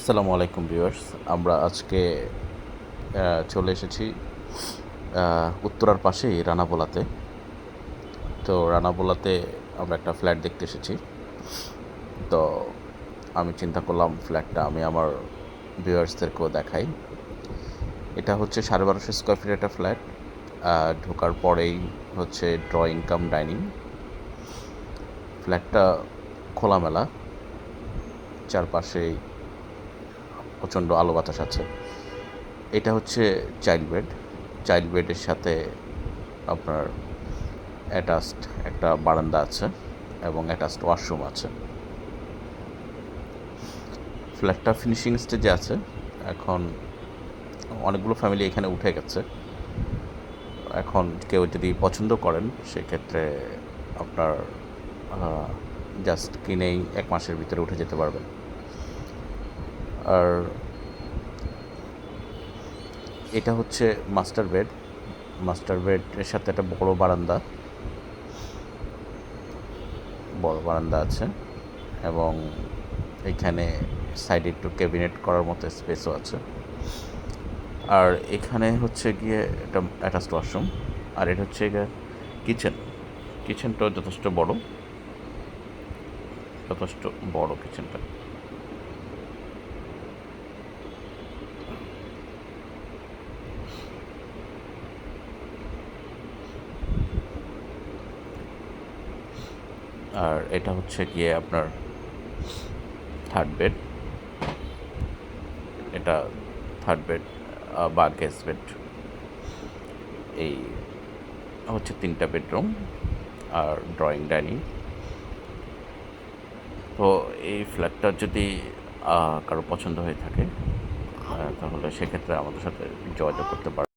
আসসালামু আলাইকুম ভিউয়ার্স। আমরা আজকে চলে এসেছি উত্তরার পাশেই রানাবোলাতে। তো রানাবোলাতে আমরা একটা ফ্ল্যাট দেখতে এসেছি। তো আমি চিন্তা করলাম ফ্ল্যাটটা আমি আমার ভিউয়ার্সদেরকেও দেখাই। এটা হচ্ছে 1250 স্কোয়ার ফিট একটা ফ্ল্যাট। ঢোকার পরেই হচ্ছে ড্রয়িং কাম ডাইনিং। ফ্ল্যাটটা খোলামেলা, চারপাশেই প্রচণ্ড আলো বাতাস আছে। এটা হচ্ছে চাইল্ড বেডের সাথে আপনার অ্যাটাচড একটা বারান্দা আছে এবং অ্যাটাচড ওয়াশরুম আছে। ফ্ল্যাটটা ফিনিশিং স্টেজে আছে। এখন অনেকগুলো ফ্যামিলি এখানে উঠে গেছে। এখন কেউ যদি পছন্দ করেন সেক্ষেত্রে আপনার জাস্ট কিনেই 1 মাসের ভিতরে উঠে যেতে পারবেন। আর এটা হচ্ছে মাস্টার বেডের সাথে একটা বড় বারান্দা আছে এবং এখানে সাইডে একটু ক্যাবিনেট করার মতো স্পেসও আছে। আর এখানে হচ্ছে গিয়ে একটা অ্যাটাচড ওয়াশরুম। আর এটা হচ্ছে গিয়ে কিচেনটাও যথেষ্ট বড় কিচেনটা। আর এটা হচ্ছে গিয়ে আপনার থার্ড বেড। এটা থার্ড বেড বা গেস্ট বেড। এই হচ্ছে 3টা বেডরুম আর ড্রয়িং ডাইনিং। তো এই ফ্ল্যাটটা যদি কারো পছন্দ হয়ে থাকে তাহলে সেক্ষেত্রে আমাদের সাথে যোগাযোগ করতে পারেন।